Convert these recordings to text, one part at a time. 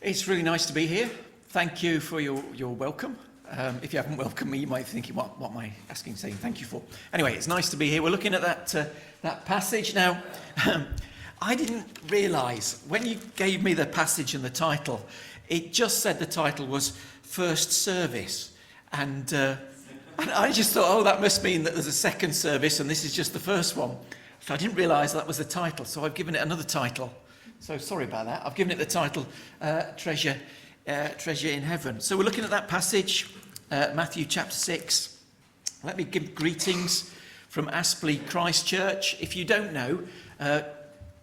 It's really nice to be here. Thank you for your welcome. If you haven't welcomed me, you might be thinking, what am I saying thank you for? Anyway, it's nice to be here. We're looking at that passage. Now, I didn't realise, when you gave me the passage and the title, it just said the title was First Service. And I just thought, oh, that must mean that there's a second service and this is just the first one. So I didn't realise that was the title, so I've given it another title. So sorry about that. I've given it the title, Treasure in Heaven. So we're looking at that passage, Matthew chapter 6. Let me give greetings from Aspley Christ Church. If you don't know,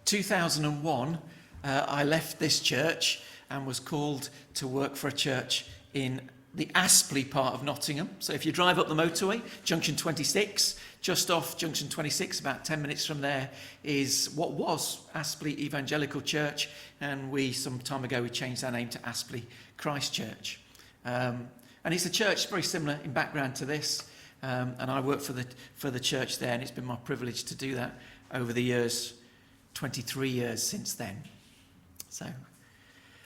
2001, I left this church and was called to work for a church in the Aspley part of Nottingham. So if you drive up the motorway, junction 26, just off junction 26, about 10 minutes from there, is what was Aspley Evangelical Church, and some time ago we changed our name to Aspley Christ Church. And it's a church very similar in background to this, and I work for the church there, and it's been my privilege to do that over the years, 23 years since then. So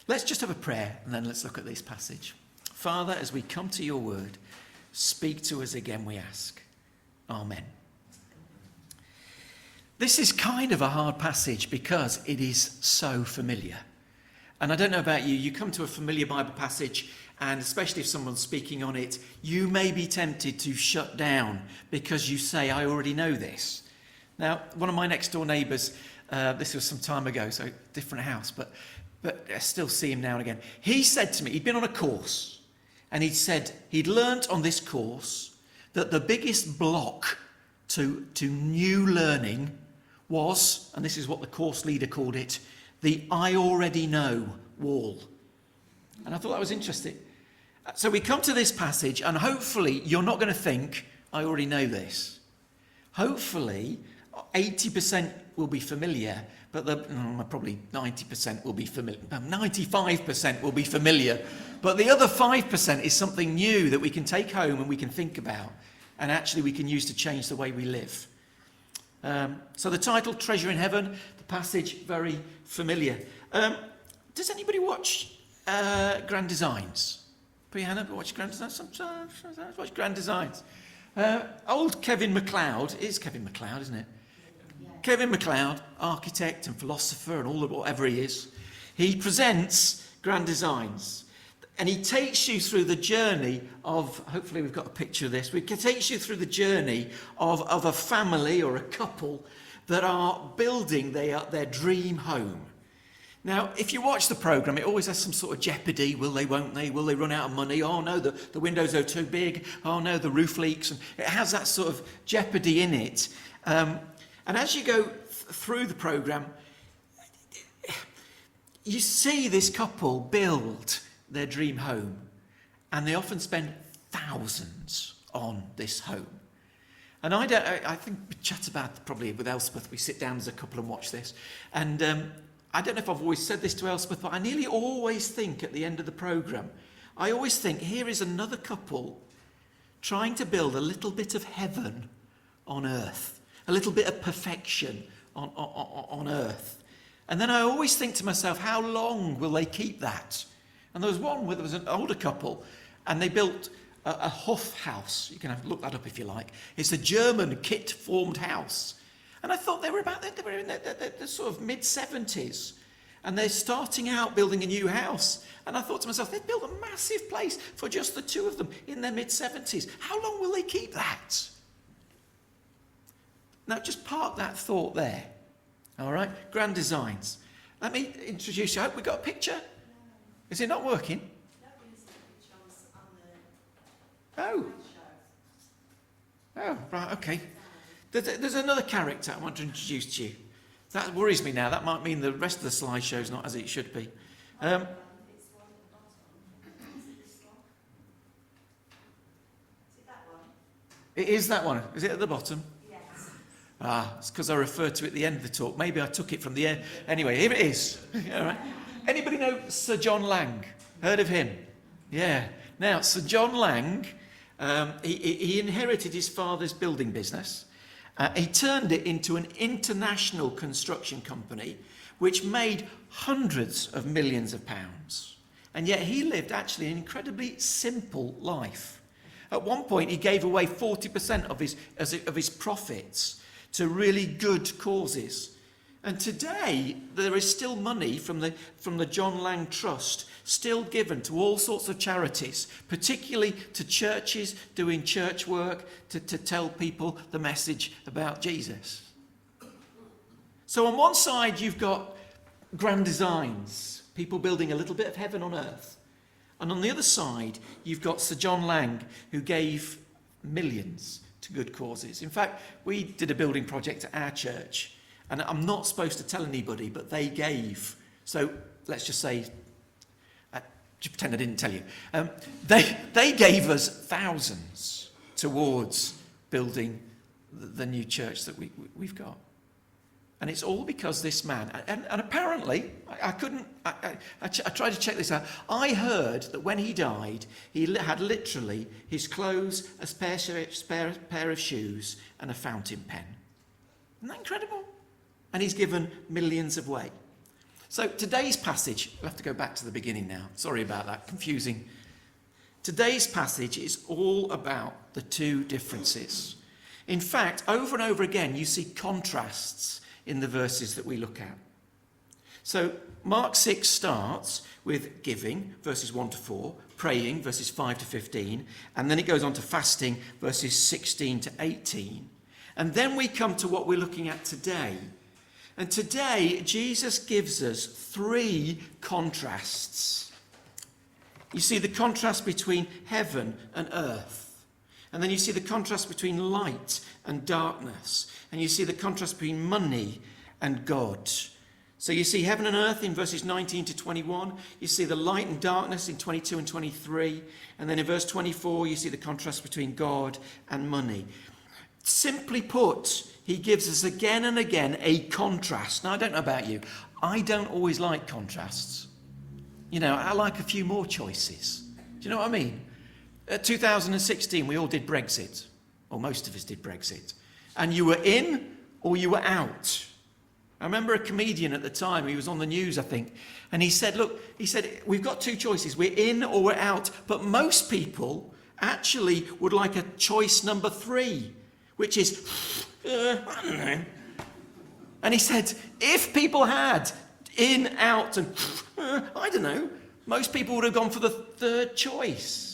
let's just have a prayer, and then let's look at this passage. Father, as we come to your word, speak to us again, we ask. Amen. This is kind of a hard passage because it is so familiar. And I don't know about you, you come to a familiar Bible passage, and especially if someone's speaking on it, you may be tempted to shut down because you say, I already know this. Now, one of my next door neighbours, this was some time ago, so different house, but I still see him now and again. He said to me, he'd been on a course, and he'd said he'd learnt on this course that the biggest block to new learning was, and this is what the course leader called it, the I already know wall. And I thought that was interesting. So we come to this passage, and hopefully you're not going to think, I already know this. Hopefully 80% will be familiar, but probably 90% will be familiar. 95% will be familiar. But the other 5% is something new that we can take home and we can think about, and actually we can use to change the way we live. So the title, Treasure in Heaven, the passage, very familiar. Does anybody watch Grand Designs? Put your hand up, watch Grand Designs. Sometimes watch Grand Designs. Old Kevin MacLeod, it is Kevin MacLeod, isn't it? Yeah. Kevin MacLeod, architect and philosopher and all of whatever he is, he presents Grand Designs. And he takes you through the journey of, hopefully we've got a picture of this, he takes you through the journey of a family or a couple that are building their dream home. Now, if you watch the programme, it always has some sort of jeopardy. Will they, won't they? Will they run out of money? Oh no, the windows are too big. Oh no, the roof leaks. And it has that sort of jeopardy in it. And as you go through the programme, you see this couple build their dream home, and they often spend thousands on this home. And I think we chat about, probably with Elspeth, we sit down as a couple and watch this, and I don't know if I've always said this to Elspeth, but I nearly always think at the end of the programme, I always think, here is another couple trying to build a little bit of heaven on earth, a little bit of perfection on earth. And then I always think to myself, how long will they keep that? And there was one where there was an older couple, and they built a Huff house. You can look that up if you like. It's a German kit-formed house. And I thought they were in their sort of mid-70s. And they're starting out building a new house. And I thought to myself, they've built a massive place for just the two of them in their mid-70s. How long will they keep that? Now, just park that thought there. All right? Grand Designs. Let me introduce you. I hope we got a picture. Is it not working? Oh, right, okay. There's another character I want to introduce to you. That worries me now. That might mean the rest of the slideshow's not as it should be. It is that one. Is it at the bottom? Yes. It's because I referred to it at the end of the talk. Maybe I took it from the end. Anyway, here it is. All right. Anybody know Sir John Lang? Heard of him? Yeah. Now, Sir John Lang, he inherited his father's building business. He turned it into an international construction company which made hundreds of millions of pounds. And yet he lived actually an incredibly simple life. At one point, he gave away 40% of his profits to really good causes. And today, there is still money from the John Lang Trust still given to all sorts of charities, particularly to churches doing church work to tell people the message about Jesus. So on one side, you've got grand designs, people building a little bit of heaven on earth. And on the other side, you've got Sir John Lang, who gave millions to good causes. In fact, we did a building project at our church, and I'm not supposed to tell anybody, but they gave. So let's just say, just pretend I didn't tell you. They gave us thousands towards building the new church that we've got. And it's all because this man, and apparently, I tried to check this out. I heard that when he died, he had literally his clothes, a spare pair of shoes, and a fountain pen. Isn't that incredible? And he's given millions away. So today's passage, we'll have to go back to the beginning now. Sorry about that, confusing. Today's passage is all about the two differences. In fact, over and over again, you see contrasts in the verses that we look at. So Mark 6 starts with giving, verses 1 to 4, praying, verses 5 to 15, and then it goes on to fasting, verses 16 to 18. And then we come to what we're looking at today. And today, Jesus gives us three contrasts. You see the contrast between heaven and earth. And then you see the contrast between light and darkness. And you see the contrast between money and God. So you see heaven and earth in verses 19 to 21. You see the light and darkness in 22 and 23. And then in verse 24, you see the contrast between God and money. Simply put, he gives us again and again a contrast. Now, I don't know about you. I don't always like contrasts. You know, I like a few more choices. Do you know what I mean? 2016, we all did Brexit. Or most of us did Brexit. And you were in or you were out. I remember a comedian at the time, he was on the news, I think, and he said, look, we've got two choices. We're in or we're out. But most people actually would like a choice number 3, which is, I don't know. And he said, if people had in, out, and I don't know, most people would have gone for the third choice.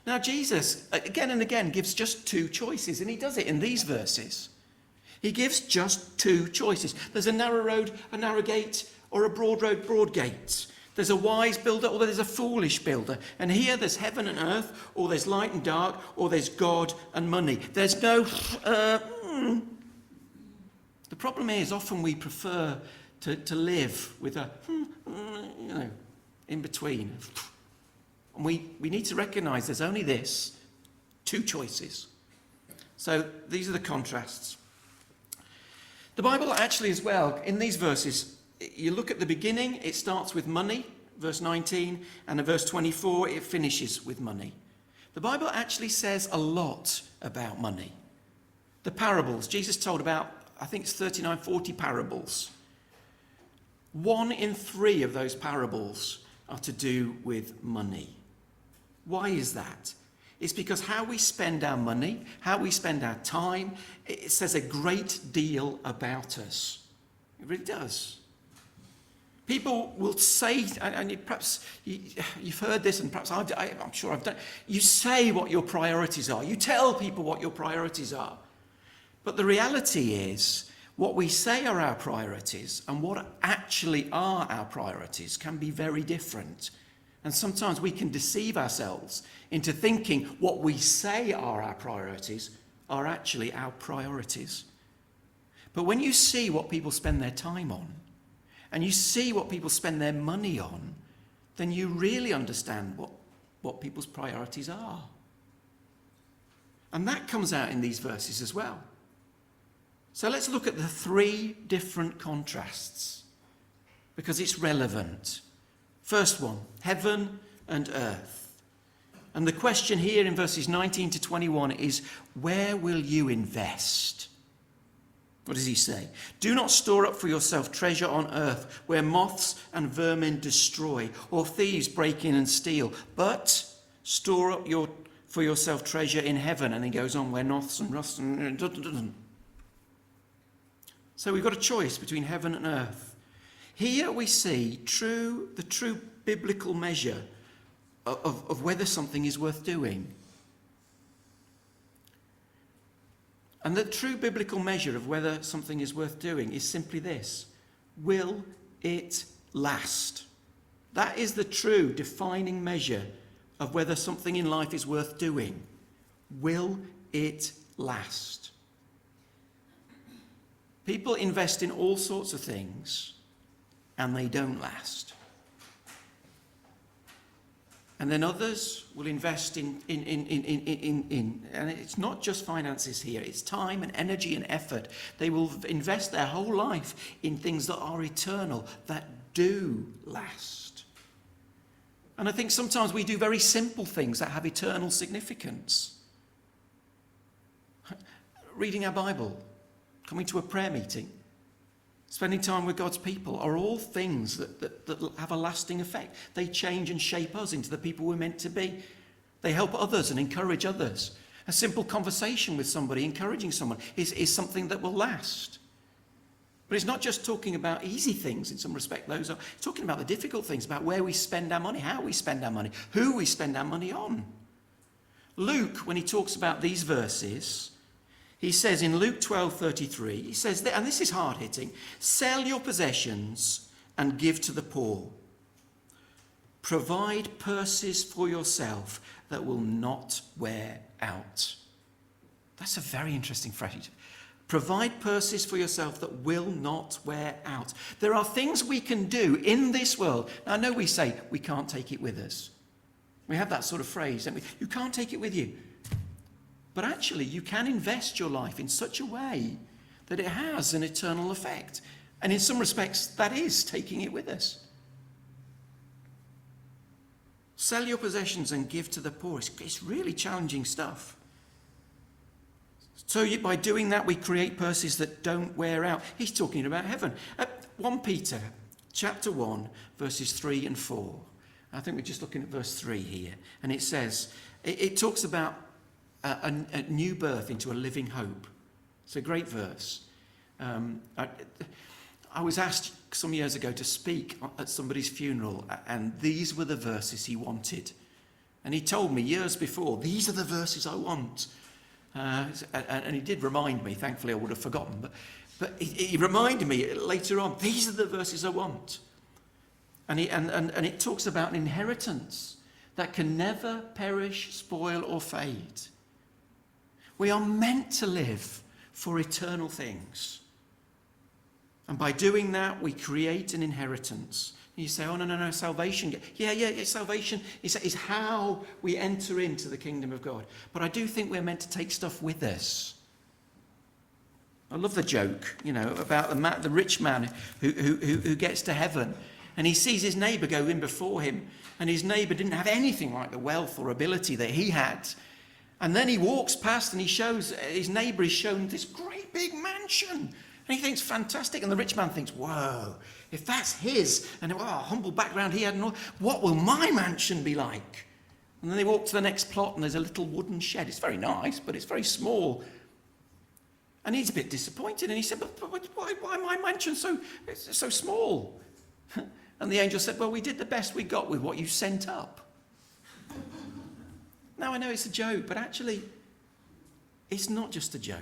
Now, Jesus, again and again, gives just two choices, and he does it in these verses. He gives just two choices. There's a narrow road, a narrow gate, or a broad road, broad gate. There's a wise builder, or there's a foolish builder. And here there's heaven and earth, or there's light and dark, or there's God and money. There's no... The problem is, often we prefer to live with a, in between. And we need to recognise there's only this, two choices. So these are the contrasts. The Bible actually as well, in these verses, you look at the beginning, it starts with money, verse 19, and in verse 24, it finishes with money. The Bible actually says a lot about money. The parables, Jesus told about, I think it's 39, 40 parables. 1 in 3 of those parables are to do with money. Why is that? It's because how we spend our money, how we spend our time, it says a great deal about us. It really does. People will say, and perhaps you've heard this, and perhaps I'm sure I've done, you say what your priorities are. You tell people what your priorities are. But the reality is, what we say are our priorities and what actually are our priorities can be very different. And sometimes we can deceive ourselves into thinking what we say are our priorities are actually our priorities. But when you see what people spend their time on, and you see what people spend their money on, then you really understand what people's priorities are. And that comes out in these verses as well. So let's look at the 3 different contrasts, because it's relevant. First one, heaven and earth. And the question here in verses 19 to 21 is, where will you invest? What does he say? Do not store up for yourself treasure on earth where moths and vermin destroy or thieves break in and steal, but store up for yourself treasure in heaven. And he goes on, where moths and rust and... So we've got a choice between heaven and earth. Here we see the true biblical measure of whether something is worth doing. And the true biblical measure of whether something is worth doing is simply this: will it last? That is the true defining measure of whether something in life is worth doing. Will it last? People invest in all sorts of things and they don't last. And then others will invest in, and it's not just finances here, it's time and energy and effort. They will invest their whole life in things that are eternal, that do last. And I think sometimes we do very simple things that have eternal significance. Reading our Bible, coming to a prayer meeting, spending time with God's people are all things that have a lasting effect. They change and shape us into the people we're meant to be. They help others and encourage others. A simple conversation with somebody, encouraging someone, is something that will last. But it's not just talking about easy things in some respect. It's talking about the difficult things, about where we spend our money, how we spend our money, who we spend our money on. Luke, when he talks about these verses, he says in Luke 12:33, he says, and this is hard-hitting, sell your possessions and give to the poor. Provide purses for yourself that will not wear out. That's a very interesting phrase. Provide purses for yourself that will not wear out. There are things we can do in this world. Now, I know we say we can't take it with us. We have that sort of phrase, don't we? You can't take it with you. But actually, you can invest your life in such a way that it has an eternal effect. And in some respects, that is taking it with us. Sell your possessions and give to the poor. It's really challenging stuff. So by doing that, we create purses that don't wear out. He's talking about heaven. 1 Peter chapter 1, verses 3 and 4. I think we're just looking at verse 3 here. And it says, it talks about a new birth into a living hope. It's a great verse. I was asked some years ago to speak at somebody's funeral, and these were the verses he wanted. And he told me years before, these are the verses I want. And he did remind me, thankfully I would have forgotten, but he reminded me later on, these are the verses I want. And it talks about an inheritance that can never perish, spoil, or fade. We are meant to live for eternal things. And by doing that, we create an inheritance. And you say, oh, no, salvation. Yeah, salvation is how we enter into the kingdom of God. But I do think we're meant to take stuff with us. I love the joke, about the rich man who gets to heaven. And he sees his neighbour go in before him. And his neighbour didn't have anything like the wealth or ability that he had. And then he walks past and his neighbour is shown this great big mansion. And he thinks, fantastic. And the rich man thinks, whoa, if that's his, and humble background he had, what will my mansion be like? And then they walk to the next plot and there's a little wooden shed. It's very nice, but it's very small. And he's a bit disappointed. And he said, but why my mansion so small? And the angel said, well, we did the best we got with what you sent up. Now, I know it's a joke, but actually, it's not just a joke.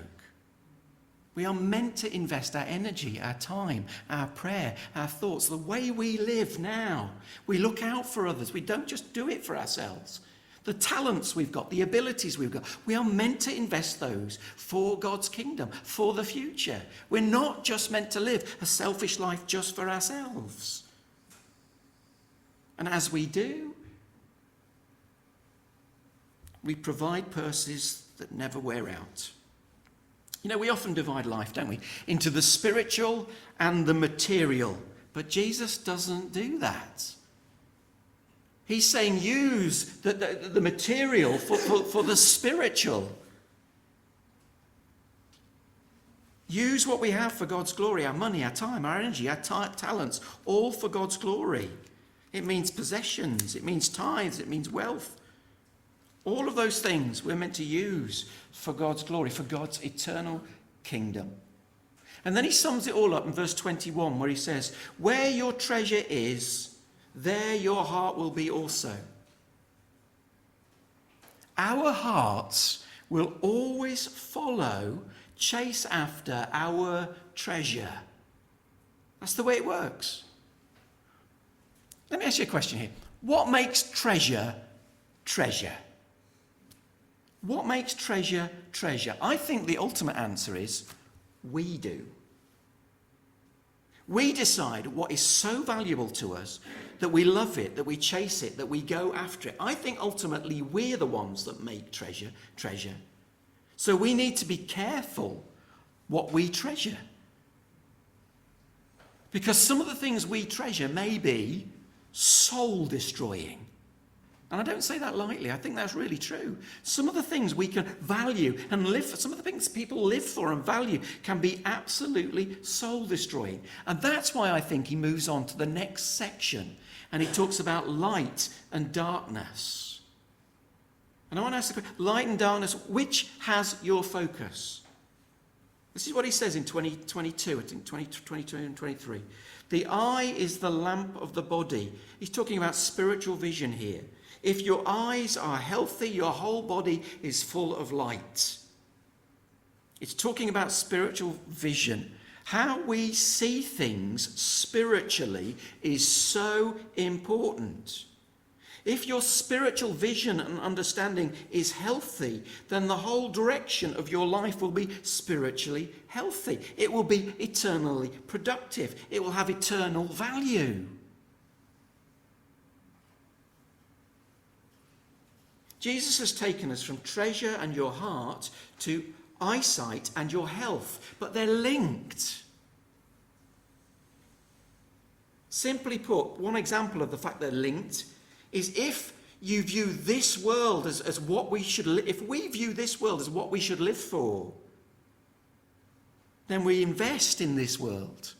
We are meant to invest our energy, our time, our prayer, our thoughts, the way we live now. We look out for others. We don't just do it for ourselves. The talents we've got, the abilities we've got, we are meant to invest those for God's kingdom, for the future. We're not just meant to live a selfish life just for ourselves. And as we do, we provide purses that never wear out. We often divide life, don't we, into the spiritual and the material. But Jesus doesn't do that. He's saying use the material for the spiritual. Use what we have for God's glory, our money, our time, our energy, our talents, all for God's glory. It means possessions, it means tithes, it means wealth. All of those things we're meant to use for God's glory, for God's eternal kingdom. And then he sums it all up in verse 21 where he says, where your treasure is, there your heart will be also. Our hearts will always follow, chase after our treasure. That's the way it works. Let me ask you a question here. What makes treasure treasure? What makes treasure treasure? I think the ultimate answer is we do. We decide what is so valuable to us that we love it, that we chase it, that we go after it. I think ultimately we're the ones that make treasure treasure. So we need to be careful what we treasure. Because some of the things we treasure may be soul destroying. And I don't say that lightly. I think that's really true. Some of the things we can value and live for, some of the things people live for and value can be absolutely soul destroying. And that's why I think he moves on to the next section and he talks about light and darkness. And I want to ask the question, light and darkness, which has your focus? This is what he says in 2022, I think 22 and 23. The eye is the lamp of the body. He's talking about spiritual vision here. If your eyes are healthy, your whole body is full of light. It's talking about spiritual vision. How we see things spiritually is so important. If your spiritual vision and understanding is healthy, then the whole direction of your life will be spiritually healthy. It will be eternally productive. It will have eternal value. Jesus has taken us from treasure and your heart to eyesight and your health, but they're linked. Simply put, one example of the fact they're linked is if you view this world as what we should live, if we view this world as what we should live for, then we invest in this world.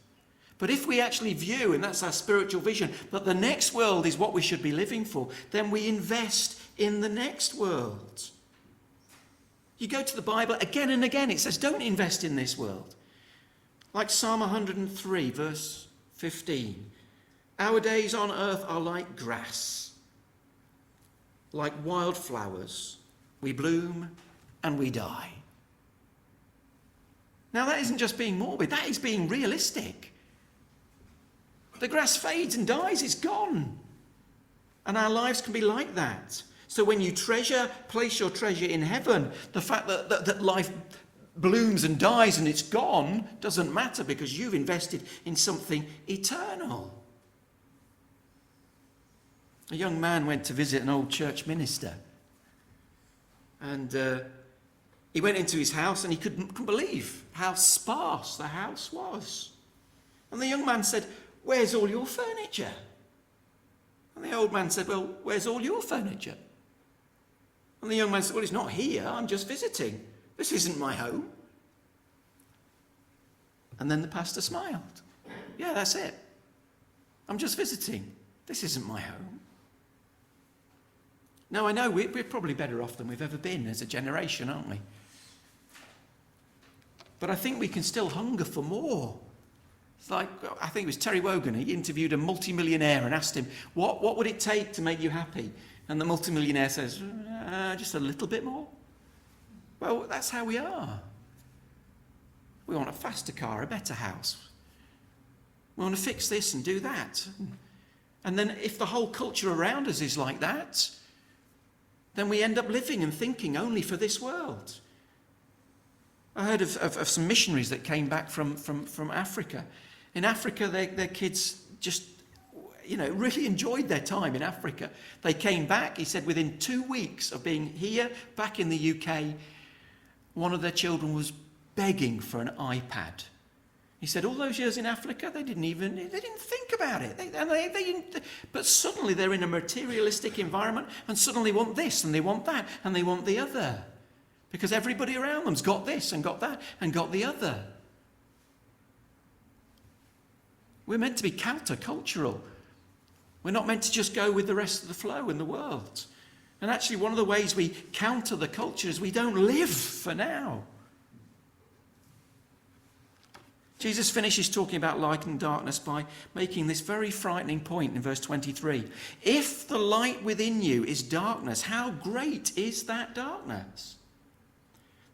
But if we actually view, and that's our spiritual vision, that the next world is what we should be living for, then we invest in the next world. You go to the Bible again and again, it says, don't invest in this world. Like Psalm 103, verse 15. Our days on earth are like grass, like wildflowers. We bloom and we die. Now that isn't just being morbid, that is being realistic. The grass fades and dies, it's gone. And our lives can be like that. So when you place your treasure in heaven, the fact that life blooms and dies and it's gone doesn't matter because you've invested in something eternal. A young man went to visit an old church minister. And he went into his house and he couldn't believe how sparse the house was. And the young man said, "Where's all your furniture?" And the old man said, "Well, where's all your furniture?" And the young man said, "Well, it's not here. I'm just visiting. This isn't my home." And then the pastor smiled. "Yeah, that's it. I'm just visiting. This isn't my home." Now, I know we're probably better off than we've ever been as a generation, aren't we? But I think we can still hunger for more. It's like, I think it was Terry Wogan, he interviewed a multimillionaire and asked him, what would it take to make you happy? And the multimillionaire says, just a little bit more. Well, that's how we are. We want a faster car, a better house. We want to fix this and do that. And then if the whole culture around us is like that, then we end up living and thinking only for this world. I heard of some missionaries that came back from Africa. In Africa, their kids just, really enjoyed their time in Africa. They came back, he said, within 2 weeks of being here, back in the UK, one of their children was begging for an iPad. He said, all those years in Africa, they didn't think about it. But suddenly they're in a materialistic environment and suddenly want this and they want that and they want the other. Because everybody around them's got this and got that and got the other. We're meant to be countercultural. We're not meant to just go with the rest of the flow in the world. And actually, one of the ways we counter the culture is we don't live for now. Jesus finishes talking about light and darkness by making this very frightening point in verse 23. If the light within you is darkness, how great is that darkness?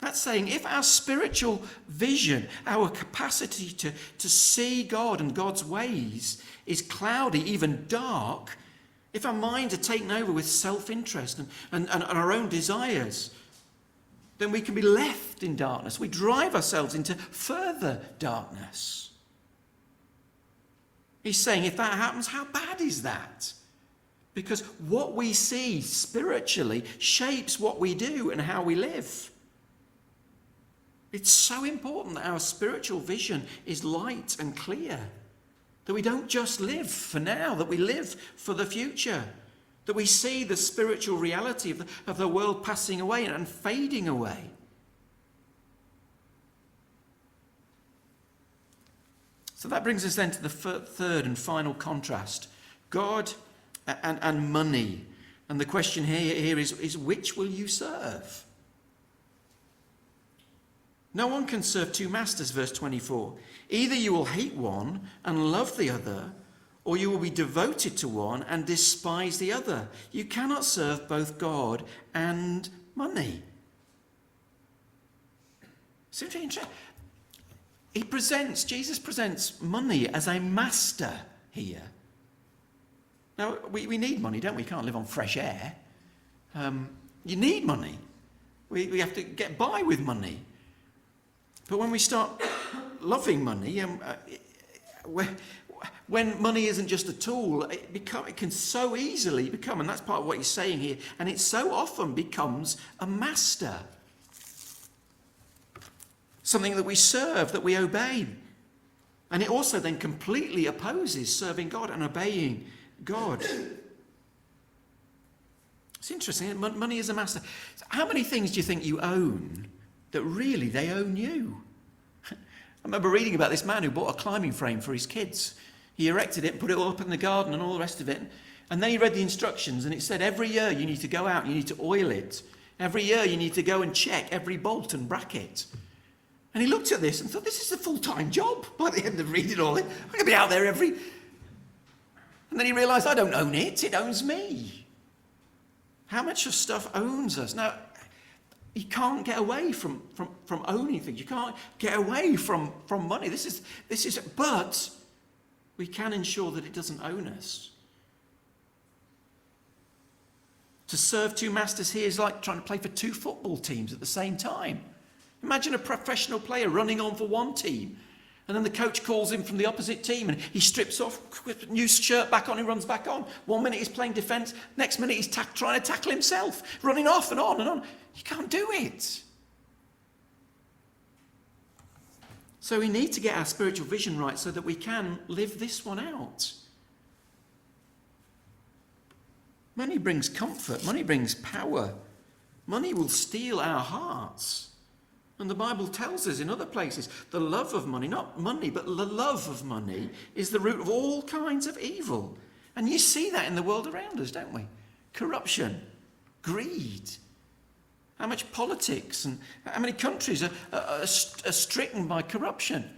That's saying if our spiritual vision, our capacity to see God and God's ways is cloudy, even dark, if our minds are taken over with self-interest and our own desires, then we can be left in darkness. We drive ourselves into further darkness. He's saying if that happens, how bad is that? Because what we see spiritually shapes what we do and how we live. It's so important that our spiritual vision is light and clear. That we don't just live for now, that we live for the future. That we see the spiritual reality of the world passing away and fading away. So that brings us then to the third and final contrast. God and money. And the question here is which will you serve? No one can serve two masters, verse 24. Either you will hate one and love the other, or you will be devoted to one and despise the other. You cannot serve both God and money. So Jesus presents money as a master here. Now, we need money, don't we? We can't live on fresh air. You need money. We have to get by with money. But when we start loving money, when money isn't just a tool, it can so easily become, and that's part of what he's saying here, and it so often becomes a master. Something that we serve, that we obey. And it also then completely opposes serving God and obeying God. It's interesting, money is a master. How many things do you think you own that really they own you? I remember reading about this man who bought a climbing frame for his kids. He erected it and put it all up in the garden and all the rest of it. And then he read the instructions and it said every year you need to go out and you need to oil it. Every year you need to go and check every bolt and bracket. And he looked at this and thought, this is a full-time job. By the end of reading all it, I'm going to be out there every... And then he realised, I don't own it, it owns me. How much of stuff owns us? Now, you can't get away from owning things. You can't get away from money. This is, but we can ensure that it doesn't own us. To serve two masters here is like trying to play for two football teams at the same time. Imagine a professional player running on for one team, and then the coach calls him from the opposite team, and he strips off, new shirt back on, he runs back on. 1 minute he's playing defence, next minute he's trying to tackle himself, running off and on and on. You can't do it. So we need to get our spiritual vision right so that we can live this one out. Money brings comfort. Money brings power. Money will steal our hearts. And the Bible tells us in other places, the love of money, not money, but the love of money is the root of all kinds of evil. And you see that in the world around us, don't we? Corruption, greed. How much politics and how many countries are stricken by corruption?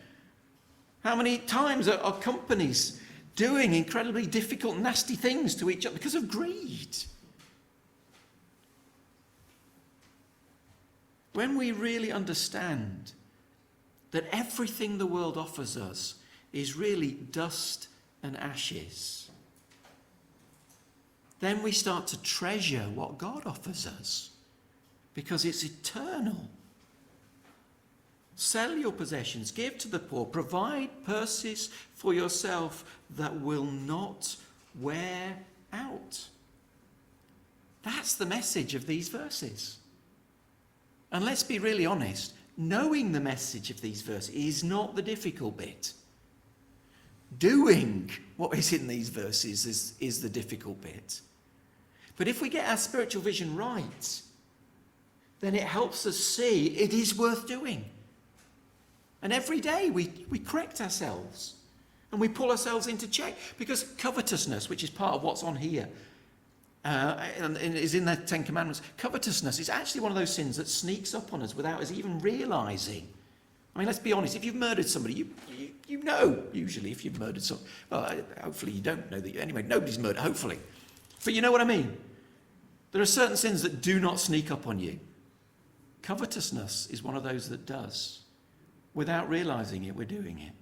How many times are companies doing incredibly difficult, nasty things to each other because of greed? When we really understand that everything the world offers us is really dust and ashes, then we start to treasure what God offers us because it's eternal. Sell your possessions, give to the poor, provide purses for yourself that will not wear out. That's the message of these verses. And let's be really honest, knowing the message of these verses is not the difficult bit. Doing what is in these verses is the difficult bit. But if we get our spiritual vision right, then it helps us see it is worth doing. And every day we correct ourselves. And we pull ourselves into check because covetousness, which is part of what's on here, and is in the Ten Commandments, covetousness is actually one of those sins that sneaks up on us without us even realising. I mean, let's be honest, if you've murdered somebody, you know, usually, if you've murdered someone. Well, hopefully you don't know that. Anyway, nobody's murdered, hopefully. But you know what I mean? There are certain sins that do not sneak up on you. Covetousness is one of those that does. Without realising it, we're doing it.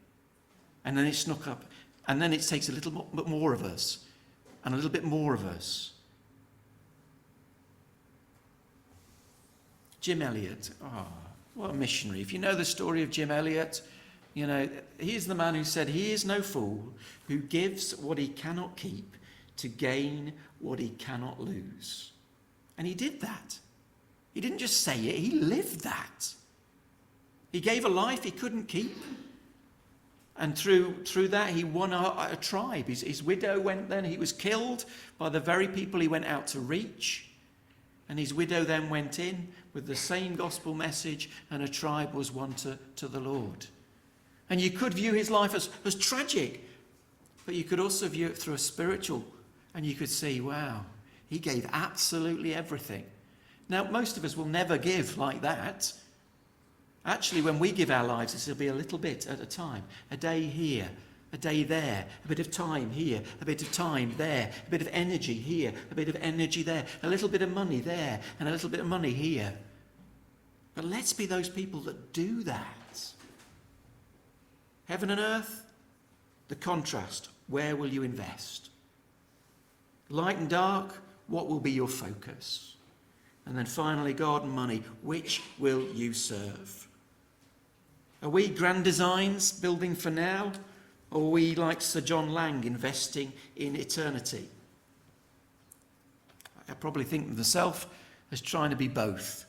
And then it snuck up. And then it takes a little bit more of us. And a little bit more of us. Jim Elliot. Oh, what a missionary. If you know the story of Jim Elliot, you know, he's the man who said, "He is no fool who gives what he cannot keep to gain what he cannot lose." And he did that. He didn't just say it, he lived that. He gave a life he couldn't keep. And through that, he won a tribe. His widow went then, he was killed by the very people he went out to reach. And his widow then went in with the same gospel message, and a tribe was won to the Lord. And you could view his life as tragic, but you could also view it through a spiritual, and you could see, wow, he gave absolutely everything. Now, most of us will never give like that. Actually, when we give our lives, this will be a little bit at a time. A day here, a day there, a bit of time here, a bit of time there, a bit of energy here, a bit of energy there, a little bit of money there, and a little bit of money here. But let's be those people that do that. Heaven and earth, the contrast. Where will you invest? Light and dark, what will be your focus? And then finally, God and money, which will you serve? Are we grand designs building for now? Or are we like Sir John Lang investing in eternity? I probably think of myself as trying to be both.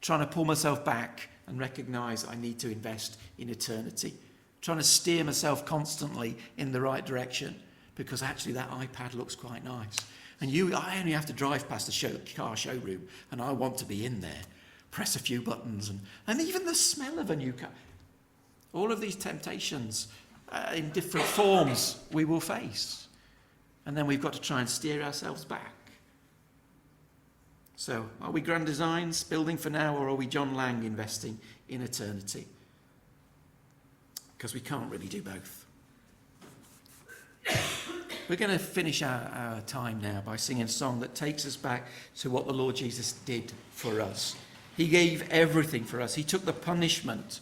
Trying to pull myself back and recognise I need to invest in eternity. Trying to steer myself constantly in the right direction because actually that iPad looks quite nice. And I only have to drive past the car showroom and I want to be in there, press a few buttons and even the smell of a new car. All of these temptations in different forms we will face. And then we've got to try and steer ourselves back. So, are we grand designs, building for now, or are we John Lang investing in eternity? Because we can't really do both. We're going to finish our time now by singing a song that takes us back to what the Lord Jesus did for us. He gave everything for us. He took the punishment